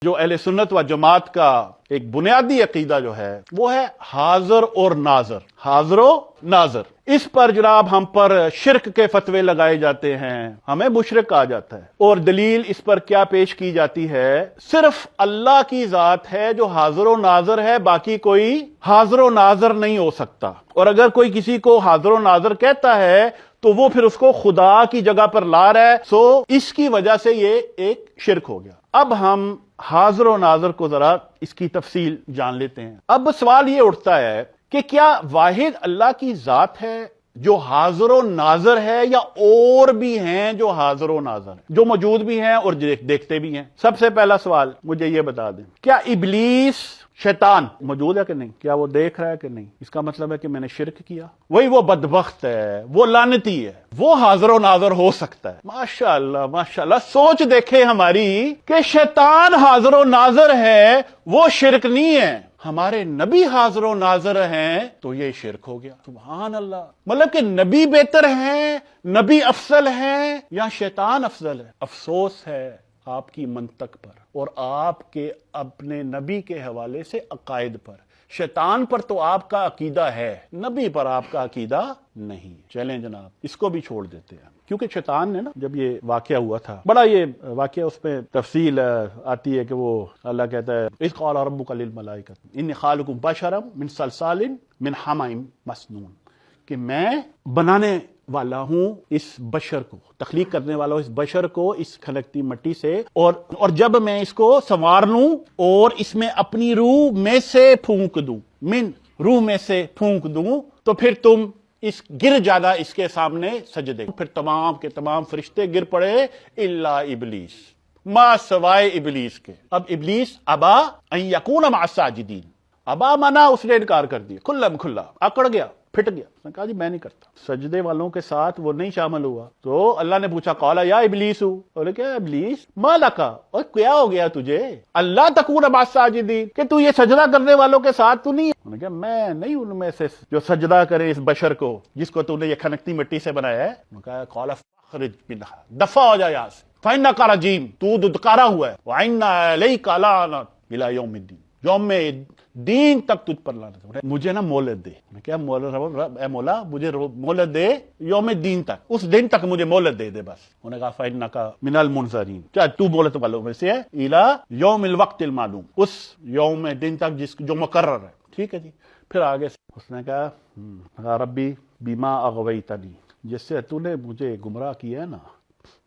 جو اہل سنت و جماعت کا ایک بنیادی عقیدہ جو ہے وہ ہے حاضر اور ناظر، حاضر و ناظر۔ اس پر جناب ہم پر شرک کے فتوے لگائے جاتے ہیں، ہمیں مشرک کہا جاتا ہے، اور دلیل اس پر کیا پیش کی جاتی ہے؟ صرف اللہ کی ذات ہے جو حاضر و ناظر ہے، باقی کوئی حاضر و ناظر نہیں ہو سکتا۔ اور اگر کوئی کسی کو حاضر و ناظر کہتا ہے تو وہ پھر اس کو خدا کی جگہ پر لا رہا ہے، سو اس کی وجہ سے یہ ایک شرک ہو گیا۔ اب ہم حاضر و ناظر کو ذرا اس کی تفصیل جان لیتے ہیں۔ اب سوال یہ اٹھتا ہے کہ کیا واحد اللہ کی ذات ہے جو حاضر و ناظر ہے، یا اور بھی ہیں جو حاضر و ناظر ہیں، جو موجود بھی ہیں اور دیکھتے بھی ہیں؟ سب سے پہلا سوال مجھے یہ بتا دیں، کیا ابلیس شیطان موجود ہے کہ نہیں؟ کیا وہ دیکھ رہا ہے کہ نہیں؟ اس کا مطلب ہے کہ میں نے شرک کیا، وہی وہ بدبخت ہے، وہ لعنتی ہے، وہ حاضر و ناظر ہو سکتا ہے۔ ماشاءاللہ ماشاءاللہ، سوچ دیکھے ہماری کہ شیطان حاضر و ناظر ہے، وہ شرک نہیں ہے۔ ہمارے نبی حاضر و ناظر ہیں تو یہ شرک ہو گیا۔ سبحان اللہ، مطلب کہ نبی بہتر ہیں، نبی افضل ہیں، یا شیطان افضل ہے؟ افسوس ہے آپ کی منطق پر اور آپ کے اپنے نبی کے حوالے سے عقائد پر۔ شیطان پر تو آپ کا عقیدہ ہے، نبی پر آپ کا عقیدہ نہیں۔ چلیں جناب، اس کو بھی چھوڑ دیتے ہیں، کیونکہ شیطان نے نا جب یہ واقعہ ہوا تھا، بڑا یہ واقعہ اس پہ تفصیل آتی ہے کہ وہ اللہ کہتا ہے اذ قال ربک للملائکۃ انی خالق بشرا من صلصال من حمأ مسنون، کہ میں بنانے والا ہوں اس بشر کو، تخلیق کرنے والا ہوں اس بشر کو اس کھنکتی مٹی سے، اور جب میں اس کو سنوار لوں اور اس میں اپنی روح میں سے پھونک دوں، من روح میں سے پھونک دوں، تو پھر تم اس گر جانا اس کے سامنے سجدے۔ پھر تمام کے تمام فرشتے گر پڑے الا ابلیس، ما سوائے ابلیس کے۔ اب ابلیس ابا ان یکون مع الساجدین، ابا منا، اس نے انکار کر دیا، کھلم کھلا اکڑ گیا، پھٹ گیا، اس نے کہا جی میں نہیں کرتا۔ سجدے والوں کے ساتھ وہ نہیں شامل ہوا، تو اللہ نے پوچھا قال یا ابلیس، بولے کیا ابلیس ما لکا، اور کیا ہو گیا تجھے اللہ تکون مع الساجدین، کہ تو یہ سجدہ کرنے والوں کے ساتھ تو نہیں ہے؟ انہوں نے کہا میں نہیں ان میں سے جو سجدہ کرے اس بشر کو جس کو تو نے یہ کھنکتی مٹی سے بنایا ہے۔ انہوں نے کہا قال فاخرج منها، دفع ہو جا یہاں سے، فإنک رجیم، تو ددکارا ہوا ہے، وإن علیک لعنۃ الی یوم الدین، یوم دین تک تجھ پر لعنت ہے۔ مجھے نا مہلت دے۔ میں کیا مہلت؟ اے مولا مجھے مہلت دے یوم دین تک، اس دن تک مجھے مہلت دے بس۔ انہوں نے کہا فإنک من المنظرین، چاہے تو مہلت والوں میں سے ہے، الی یوم الوقت المعلوم، اس یوم دن تک جو مقرر ہے۔ ٹھیک ہے جی، پھر آگے اس نے کہا ربی بما اغویتنی، جس سے تو نے مجھے گمراہ کیا ہے نا،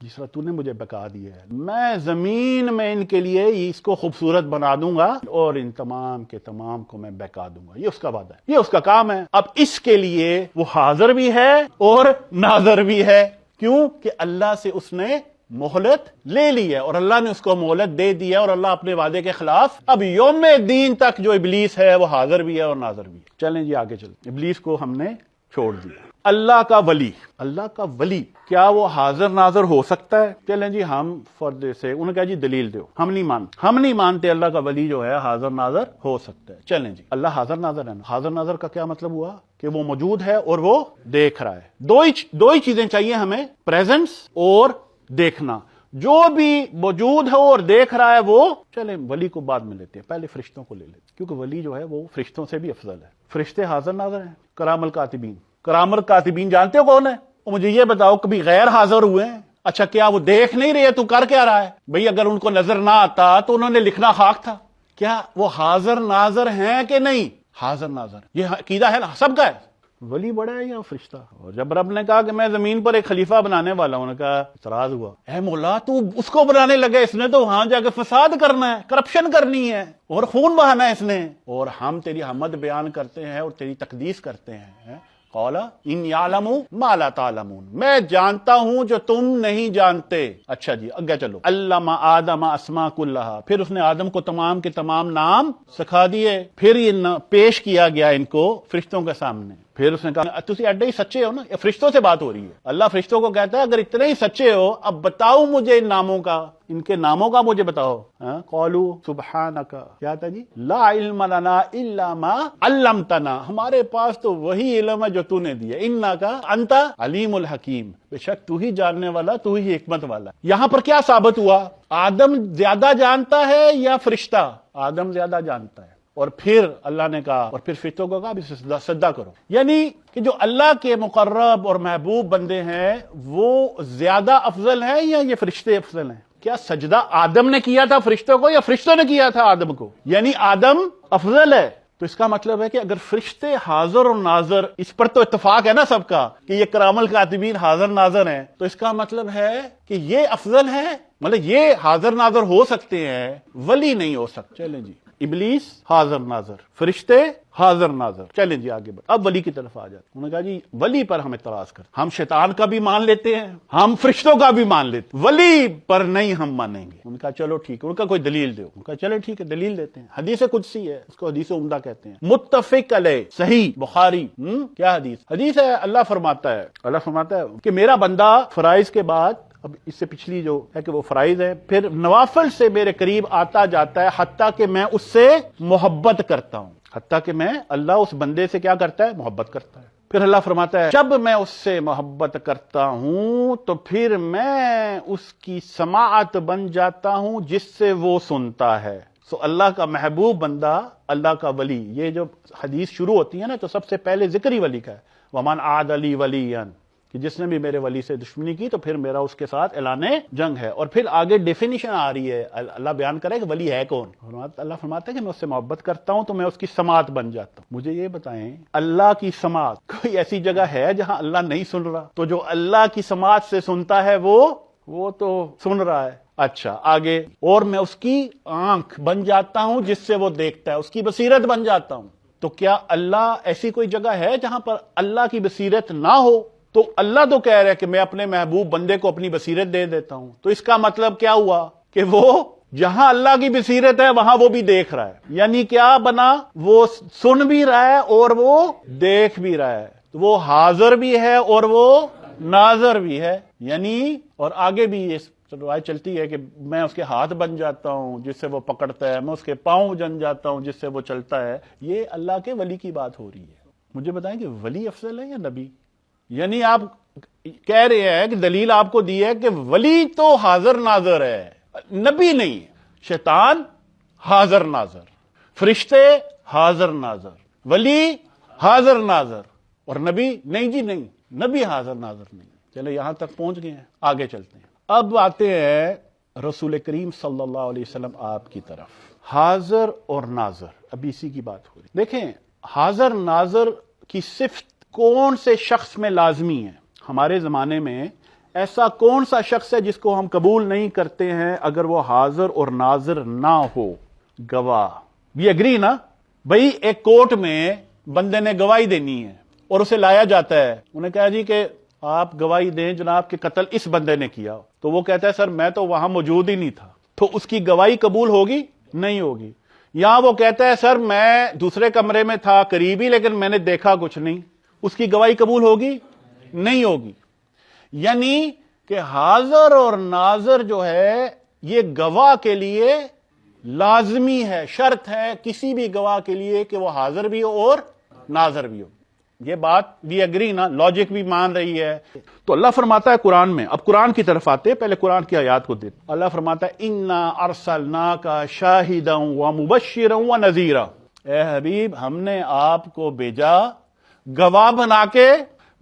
جس طرح تو نے مجھے بکا دیا ہے، میں زمین میں ان کے لیے اس کو خوبصورت بنا دوں گا اور ان تمام کے تمام کو میں بکا دوں گا۔ یہ اس کا وعدہ ہے، یہ اس کا کام ہے۔ اب اس کے لیے وہ حاضر بھی ہے اور ناظر بھی ہے، کیوں کہ اللہ سے اس نے مہلت لے لی ہے، اور اللہ نے اس کو مہلت دے دی ہے، اور اللہ اپنے وعدے کے خلاف اب یوم دین تک جو ابلیس ہے وہ حاضر بھی ہے اور ناظر بھی ہے۔ چلیں جی آگے چلیں، ابلیس کو ہم نے چھوڑ دیا۔ اللہ کا ولی، اللہ کا ولی کیا وہ حاضر ناظر ہو سکتا ہے؟ چلیں جی ہم فردے سے، انہوں نے کہا جی دلیل دو، ہم نہیں مانتے اللہ کا ولی جو ہے حاضر ناظر ہو سکتا ہے۔ چلیں جی اللہ حاضر ناظر ہے نا، حاضر ناظر کا کیا مطلب ہوا؟ کہ وہ موجود ہے اور وہ دیکھ رہا ہے۔ دو ہی چیزیں چاہیے ہمیں، پریزنس اور دیکھنا۔ جو بھی موجود ہے اور دیکھ رہا ہے وہ، چلیں ولی کو بعد میں لیتے ہیں، پہلے فرشتوں کو لے لیتے ہیں، کیونکہ ولی جو ہے وہ فرشتوں سے بھی افضل ہے۔ فرشتے حاضر ناظر ہیں، کرام الکاتبین۔ کرام الکاتبین جانتے ہو کون ہے؟ مجھے یہ بتاؤ کبھی غیر حاضر ہوئے ہیں؟ اچھا کیا وہ دیکھ نہیں رہے، تو کر کیا رہا ہے بھئی؟ اگر ان کو نظر نہ آتا تو انہوں نے لکھنا خاک تھا۔ کیا وہ حاضر ناظر ہیں کہ نہیں؟ حاضر ناظر، یہ عقیدہ ہے نا سب کا ہے۔ ولی بڑا ہے یا فرشتہ؟ اور جب رب نے کہا کہ میں زمین پر ایک خلیفہ بنانے والا ہوں، انہوں نے کہا اعتراض ہوا، اے مولا تو اس کو بنانے لگے، اس نے تو وہاں جا کے فساد کرنا ہے، کرپشن کرنی ہے اور خون بہانا ہے اس نے، اور ہم تیری حمد بیان کرتے ہیں اور تیری تقدیس کرتے ہیں۔ قال ان یعلم ما لا تعلمون، میں جانتا ہوں جو تم نہیں جانتے۔ اچھا جی آگے چلو، علم آدم اسماء کلھا، پھر اس نے آدم کو تمام کے تمام نام سکھا دیے، پھر یہ پیش کیا گیا ان کو فرشتوں کے سامنے، پھر اس نے کہا تسی ایڈے ہی سچے ہو نا، یہ فرشتوں سے بات ہو رہی ہے. اللہ فرشتوں کو کہتا ہے اگر اتنے ہی سچے ہو اب بتاؤ مجھے ان ناموں کا، ان کے ناموں کا مجھے بتاؤ. قالوا سبحانک، کیا تھا جی؟ لا علم لنا الا ما علمتنا، ہمارے پاس تو وہی علم ہے جو تو نے دیا. انک انت علیم الحکیم، بے شک تو ہی جاننے والا، تو ہی حکمت والا. یہاں پر کیا ثابت ہوا؟ آدم زیادہ جانتا ہے یا فرشتہ؟ آدم زیادہ جانتا ہے. اور پھر اللہ نے کہا، اور پھر فرشتوں کو کہا بھی سجدہ کرو. یعنی کہ جو اللہ کے مقرب اور محبوب بندے ہیں وہ زیادہ افضل ہیں یا یہ فرشتے افضل ہیں؟ کیا سجدہ آدم نے کیا تھا فرشتوں کو یا فرشتوں نے کیا تھا آدم کو؟ یعنی آدم افضل ہے. تو اس کا مطلب ہے کہ اگر فرشتے حاضر اور ناظر، اس پر تو اتفاق ہے نا سب کا کہ یہ کرام الکاتبین حاضر ناظر ہیں، تو اس کا مطلب ہے کہ یہ افضل ہے. مطلب یہ حاضر ناظر ہو سکتے ہیں، ولی نہیں ہو سکتے. چلیں جی، ابلیس حاضر ناظر، فرشتے حاضر ناظر. چلیں جی آگے بڑھ. اب ولی کی طرف آ جاتے. انہوں نے کہا جی ولی پر ہم اعتراض کرتے، ہم شیطان کا بھی مان لیتے ہیں، ہم فرشتوں کا بھی مان لیتے، ولی پر نہیں ہم مانیں گے. انہوں نے کہا چلو ٹھیک ہے، ان کا کوئی دلیل دو. انہوں نے کہا چلو ٹھیک ہے دلیل دیتے ہیں. حدیث قدسی ہے، اس کو حدیث عمدہ کہتے ہیں، متفق علیہ، صحیح بخاری. کیا حدیث؟ حدیث ہے اللہ فرماتا ہے کہ میرا بندہ فرائض کے بعد، اب اس سے پچھلی جو ہے کہ وہ فرائض ہے، پھر نوافل سے میرے قریب آتا جاتا ہے حتیٰ کہ میں اس سے محبت کرتا ہوں. حتیٰ کہ میں، اللہ اس بندے سے کیا کرتا ہے؟ محبت کرتا ہے. پھر اللہ فرماتا ہے جب میں اس سے محبت کرتا ہوں تو پھر میں اس کی سماعت بن جاتا ہوں جس سے وہ سنتا ہے. سو اللہ کا محبوب بندہ، اللہ کا ولی، یہ جو حدیث شروع ہوتی ہے نا تو سب سے پہلے ذکر ہی ولی کا ہے. وَمَنْ عَادَ لِي وَلِيًّا، کہ جس نے بھی میرے ولی سے دشمنی کی تو پھر میرا اس کے ساتھ اعلان جنگ ہے. اور پھر آگے ڈیفینیشن آ رہی ہے، اللہ بیان کرے کہ ولی ہے کون. اللہ فرماتا ہے کہ میں اس سے محبت کرتا ہوں تو میں اس کی سماعت بن جاتا ہوں. مجھے یہ بتائیں اللہ کی سماعت، کوئی ایسی جگہ ہے جہاں اللہ نہیں سن رہا؟ تو جو اللہ کی سماعت سے سنتا ہے وہ تو سن رہا ہے. اچھا آگے، اور میں اس کی آنکھ بن جاتا ہوں جس سے وہ دیکھتا ہے، اس کی بصیرت بن جاتا ہوں. تو کیا اللہ ایسی کوئی جگہ ہے جہاں پر اللہ کی بصیرت نہ ہو؟ تو اللہ تو کہہ رہا ہے کہ میں اپنے محبوب بندے کو اپنی بصیرت دے دیتا ہوں. تو اس کا مطلب کیا ہوا کہ وہ جہاں اللہ کی بصیرت ہے وہاں وہ بھی دیکھ رہا ہے. یعنی کیا بنا؟ وہ سن بھی رہا ہے اور وہ دیکھ بھی رہا ہے. تو وہ حاضر بھی ہے اور وہ ناظر بھی ہے. یعنی اور آگے بھی یہ روایت چلتی ہے کہ میں اس کے ہاتھ بن جاتا ہوں جس سے وہ پکڑتا ہے، میں اس کے پاؤں بن جاتا ہوں جس سے وہ چلتا ہے. یہ اللہ کے ولی کی بات ہو رہی ہے. مجھے بتائیں کہ ولی افضل ہے یا نبی؟ یعنی آپ کہہ رہے ہیں کہ دلیل آپ کو دی ہے کہ ولی تو حاضر ناظر ہے، نبی نہیں. شیطان حاضر ناظر، فرشتے حاضر ناظر، ولی حاضر ناظر، اور نبی نہیں جی نہیں، نبی حاضر ناظر نہیں. چلو یہاں تک پہنچ گئے ہیں، آگے چلتے ہیں. اب آتے ہیں رسول کریم صلی اللہ علیہ وسلم آپ کی طرف. حاضر اور ناظر، ابھی اسی کی بات ہو رہی. دیکھیں حاضر ناظر کی صفت کون سے شخص میں لازمی ہے؟ ہمارے زمانے میں ایسا کون سا شخص ہے جس کو ہم قبول نہیں کرتے ہیں اگر وہ حاضر اور ناظر نہ ہو؟ گواہ. بھی اگری نا بھئی، ایک کورٹ میں بندے نے گواہی دینی ہے اور اسے لایا جاتا ہے. انہیں کہا جی کہ آپ گواہی دیں جناب کہ قتل اس بندے نے کیا. تو وہ کہتا ہے سر میں تو وہاں موجود ہی نہیں تھا. تو اس کی گواہی قبول ہوگی؟ نہیں ہوگی. یہاں وہ کہتا ہے سر میں دوسرے کمرے میں تھا قریبی لیکن میں نے دیکھا کچھ نہیں. اس کی گواہی قبول ہوگی؟ نہیں ہوگی. یعنی کہ حاضر اور ناظر جو ہے یہ گواہ کے لیے لازمی ہے، شرط ہے کسی بھی گواہ کے لیے کہ وہ حاضر بھی ہو اور ناظر بھی ہو. یہ بات بھی اگری نا، لاجک بھی مان رہی ہے. تو اللہ فرماتا ہے قرآن میں، اب قرآن کی طرف آتے پہلے قرآن کی آیات کو دیکھ. اللہ فرماتا ہے اِنَّا أَرْسَلْنَاكَ شَاهِدًا وَمُبَشِّرًا وَنَذِيرًا، اے حبیب ہم نے آپ کو بھیجا گواہ بنا کے،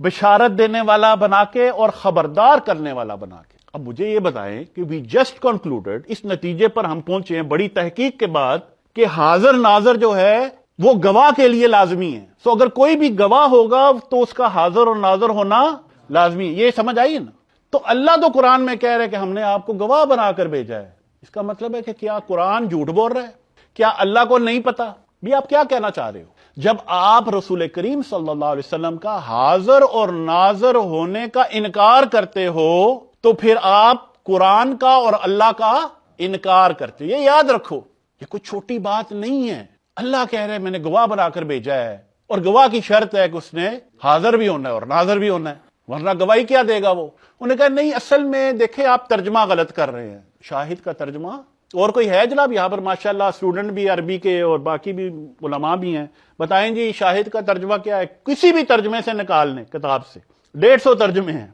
بشارت دینے والا بنا کے اور خبردار کرنے والا بنا کے. اب مجھے یہ بتائیں کہ وی جسٹ کنکلوڈڈ، اس نتیجے پر ہم پہنچے ہیں بڑی تحقیق کے بعد کہ حاضر ناظر جو ہے وہ گواہ کے لیے لازمی ہے. سو اگر کوئی بھی گواہ ہوگا تو اس کا حاضر اور ناظر ہونا لازمی. یہ سمجھ آئی نا؟ تو اللہ تو قرآن میں کہہ رہے کہ ہم نے آپ کو گواہ بنا کر بھیجا ہے. اس کا مطلب ہے کہ کیا قرآن جھوٹ بول رہا ہے؟ کیا اللہ کو نہیں پتا؟ بھی آپ کیا کہنا چاہ رہے ہو؟ جب آپ رسول کریم صلی اللہ علیہ وسلم کا حاضر اور ناظر ہونے کا انکار کرتے ہو تو پھر آپ قرآن کا اور اللہ کا انکار کرتے. یہ یاد رکھو، یہ کوئی چھوٹی بات نہیں ہے. اللہ کہہ رہے میں نے گواہ بنا کر بھیجا ہے اور گواہ کی شرط ہے کہ اس نے حاضر بھی ہونا ہے اور ناظر بھی ہونا ہے، ورنہ گواہی کیا دے گا وہ؟ انہوں نے کہا نہیں، اصل میں دیکھیں آپ ترجمہ غلط کر رہے ہیں، شاہد کا ترجمہ اور کوئی ہے جناب یہاں پر ماشاءاللہ اسٹوڈنٹ بھی عربی کے اور باقی بھی علماء بھی ہیں، بتائیں جی شاہد کا ترجمہ کیا ہے؟ کسی بھی ترجمے سے نکال لیں کتاب سے، 150 ترجمے ہیں،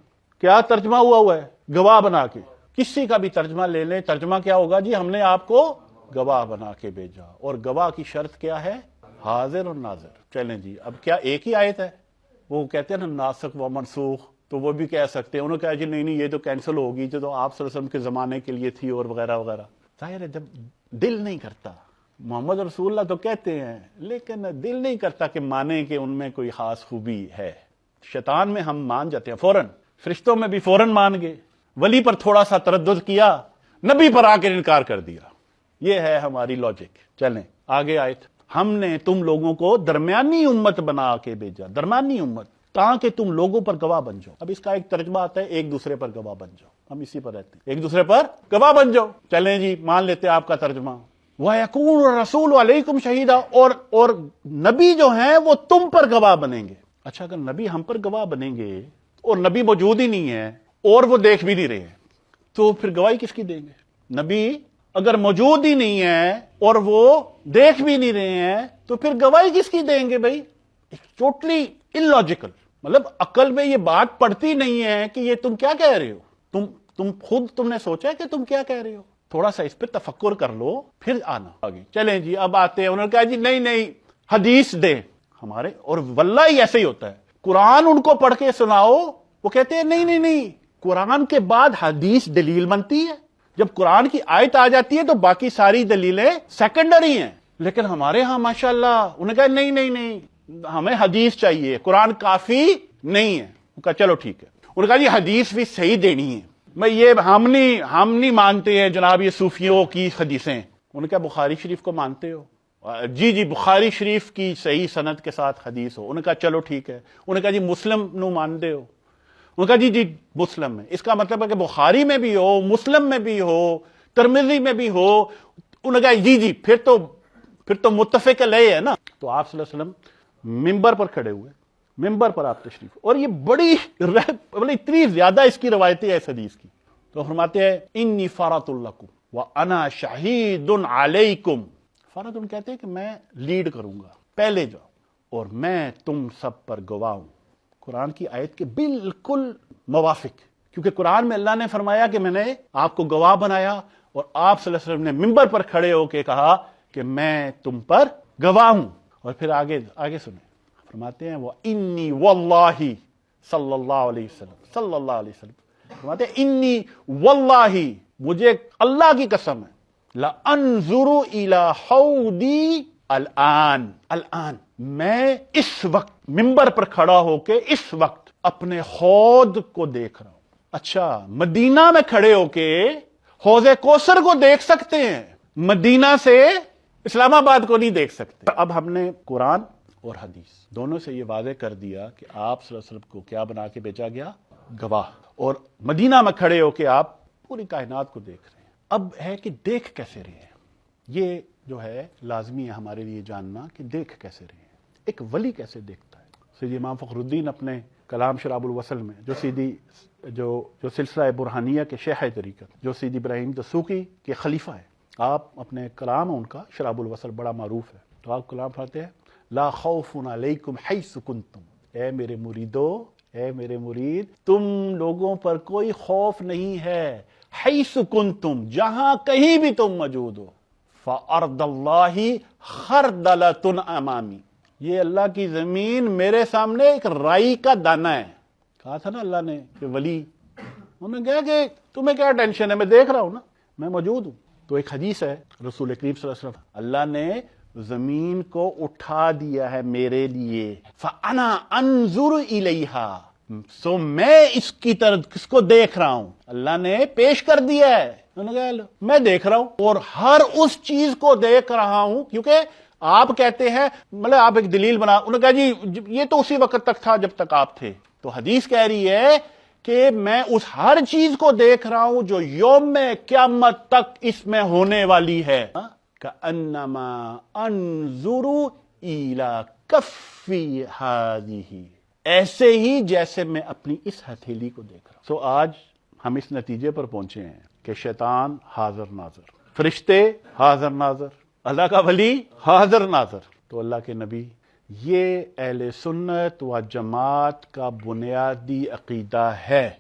کیا ترجمہ ہوا ہے؟ گواہ بنا کے، کسی کا بھی ترجمہ لے لیں، ترجمہ کیا ہوگا جی؟ ہم نے آپ کو گواہ بنا کے بھیجا، اور گواہ کی شرط کیا ہے؟ حاضر اور ناظر۔ چلیں جی، اب کیا ایک ہی آیت ہے؟ وہ کہتے ہیں نا ناسخ و منسوخ، تو وہ بھی کہہ سکتے ہیں، انہوں نے کہا جی نہیں یہ تو کینسل ہوگی، جو تو آپ صلی اللہ علیہ وسلم کے زمانے کے لیے تھی اور وغیرہ وغیرہ۔ ظاہر ہے جب دل نہیں کرتا، محمد رسول اللہ تو کہتے ہیں لیکن دل نہیں کرتا کہ مانیں کہ ان میں کوئی خاص خوبی ہے۔ شیطان میں ہم مان جاتے ہیں فوراً، فرشتوں میں بھی فوراً مان گئے، ولی پر تھوڑا سا تردد کیا، نبی پر آ کے انکار کر دیا۔ یہ ہے ہماری لاجک۔ چلیں آگے آیت، ہم نے تم لوگوں کو درمیانی امت بنا کے بھیجا، درمیانی امت، تاکہ تم لوگوں پر گواہ بن جاؤ۔ اب اس کا ایک ترجمہ آتا ہے ایک دوسرے پر گواہ بن جاؤ، ہم اسی پر رہتے ہیں، ایک دوسرے پر گواہ بن جاؤ۔ چلیں جی مان لیتے ہیں آپ کا ترجمہ، وَيَكُونُ الرَّسُولُ عَلَيْكُمْ شَهِيدًا، اور نبی جو ہیں وہ تم پر گواہ بنیں گے۔ اچھا اگر نبی ہم پر گواہ بنیں گے اور نبی موجود ہی نہیں ہے اور وہ دیکھ بھی نہیں رہے ہیں، تو پھر گواہی کس کی دیں گے؟ نبی اگر موجود ہی نہیں ہے اور وہ دیکھ بھی نہیں رہے ہیں تو پھر گواہی کس کی دیں گے بھائی؟ ٹوٹلی illogical، مطلب عقل میں یہ بات پڑتی نہیں ہے کہ یہ تم کیا کہہ رہے ہو، تم خود تم نے سوچا ہے کہ تم کیا کہہ رہے ہو؟ تھوڑا سا اس پہ تفکر کر لو پھر آنا آگے۔ چلیں جی اب آتے ہیں، انہوں نے کہا جی نہیں حدیث دیں ہمارے، اور واللہ ہی ایسے ہی ہوتا ہے، قرآن ان کو پڑھ کے سناؤ، وہ کہتے ہیں نہیں قرآن کے بعد حدیث دلیل بنتی ہے، جب قرآن کی آیت آ جاتی ہے تو باقی ساری دلیلیں سیکنڈری ہیں۔ لیکن ہمارے ہاں ماشاءاللہ انہوں نے کہا نہیں ہمیں حدیث چاہیے، قرآن کافی نہیں ہے۔ انہوں نے کہا چلو ٹھیک ہے، انہوں نے کہا جی حدیث بھی صحیح دینی ہے، میں یہ ہم نہیں مانتے ہیں جناب یہ صوفیوں کی حدیثیں۔ انہوں نے کہا بخاری شریف کو مانتے ہو؟ جی بخاری شریف کی صحیح سند کے ساتھ حدیث ہو۔ انہوں نے کہا چلو ٹھیک ہے۔ انہوں نے کہا جی مسلم نو مانتے ہو؟ انہوں نے کہا جی مسلم میں، اس کا مطلب ہے کہ بخاری میں بھی ہو، مسلم میں بھی ہو، ترمذی میں بھی ہو۔ انہوں نے کہا جی پھر تو متفق علیہ ہے نا۔ تو آپ صلی اللہ علیہ وسلم ممبر پر کھڑے ہوئے، ممبر پر آپ تشریف، اور یہ بڑی اتنی زیادہ اس کی روایتیں ہیں اس حدیث کی، تو فرماتے ہیں انی فرۃ لکم وانا شہید علیکم۔ فرۃ کہتے ہیں کہ میں لیڈ کروں گا، پہلے جاؤ، اور میں تم سب پر گواہ ہوں۔ قرآن کی آیت کے بالکل موافق، کیونکہ قرآن میں اللہ نے فرمایا کہ میں نے آپ کو گواہ بنایا، اور آپ صلی اللہ علیہ وسلم نے ممبر پر کھڑے ہو کے کہا کہ میں تم پر گواہ ہوں۔ اور پھر آگے سنیں، فرماتے ہیں وَإِنِّي وَاللَّهِ صلی اللہ علیہ وسلم فرماتے ہیں انی واللہ، مجھے اللہ کی قسم ہے، لَأَنظُرُ إِلَىٰ حَوْضِي الآن میں اس وقت ممبر پر کھڑا ہو کے اس وقت اپنے حوض کو دیکھ رہا ہوں۔ اچھا مدینہ میں کھڑے ہو کے حوض کوثر کو دیکھ سکتے ہیں، مدینہ سے اسلام آباد کو نہیں دیکھ سکتے۔ اب ہم نے قرآن اور حدیث دونوں سے یہ واضح کر دیا کہ آپ صلی اللہ علیہ وسلم کو کیا بنا کے بھیجا گیا؟ گواہ، اور مدینہ میں کھڑے ہو کے آپ پوری کائنات کو دیکھ رہے ہیں۔ اب ہے کہ دیکھ کیسے رہے ہیں، یہ جو ہے لازمی ہے ہمارے لیے جاننا کہ دیکھ کیسے رہے ہیں، ایک ولی کیسے دیکھتا ہے۔ سیدی امام فخر الدین اپنے کلام شراب الوصل میں جو سلسلہ برہانیہ کے شیخ طریقت، جو سیدی ابراہیم دسوقی کے خلیفہ ہیں، آپ اپنے کلام ان کا شراب الوصل بڑا معروف ہے، تو آپ کلام پڑھتے ہیں لا خوف علیکم حیث کنتم، اے میرے مریدو، اے میرے مرید، تم لوگوں پر کوئی خوف نہیں ہے، حیث کنتم، جہاں کہیں بھی تم موجود ہو، فَأَرْضَ اللَّهِ خَرْدَلَةٌ أَمَامِي، یہ اللہ کی زمین میرے سامنے ایک رائی کا دانہ ہے۔ کہا تھا نا اللہ نے کہ ولی، انہوں نے کہا کہ تمہیں کیا ٹینشن ہے، میں دیکھ رہا ہوں نا، میں موجود ہوں۔ تو ایک حدیث ہے رسول کریم صلی اللہ علیہ وسلم، اللہ نے زمین کو اٹھا دیا ہے میرے لیے، فَأَنَا أَنظُرُ إِلَيْهَا، سو میں اس کی طرف اس کو دیکھ رہا ہوں، اللہ نے پیش کر دیا ہے، انہوں نے کہا میں دیکھ رہا ہوں، اور ہر اس چیز کو دیکھ رہا ہوں، کیونکہ آپ کہتے ہیں مطلب آپ ایک دلیل بنا، انہوں نے کہا جی یہ تو اسی وقت تک تھا جب تک آپ تھے، تو حدیث کہہ رہی ہے کہ میں اس ہر چیز کو دیکھ رہا ہوں جو یوم قیامت تک اس میں ہونے والی ہے، کَأَنَّمَا أَنظُرُ ایلا کفی ہادی، ایسے ہی جیسے میں اپنی اس ہتھیلی کو دیکھ رہا ہوں۔ سو آج ہم اس نتیجے پر پہنچے ہیں کہ شیطان حاضر ناظر، فرشتے حاضر ناظر، اللہ کا ولی حاضر ناظر۔ تو اللہ کے نبی، یہ اہل سنت و جماعت کا بنیادی عقیدہ ہے۔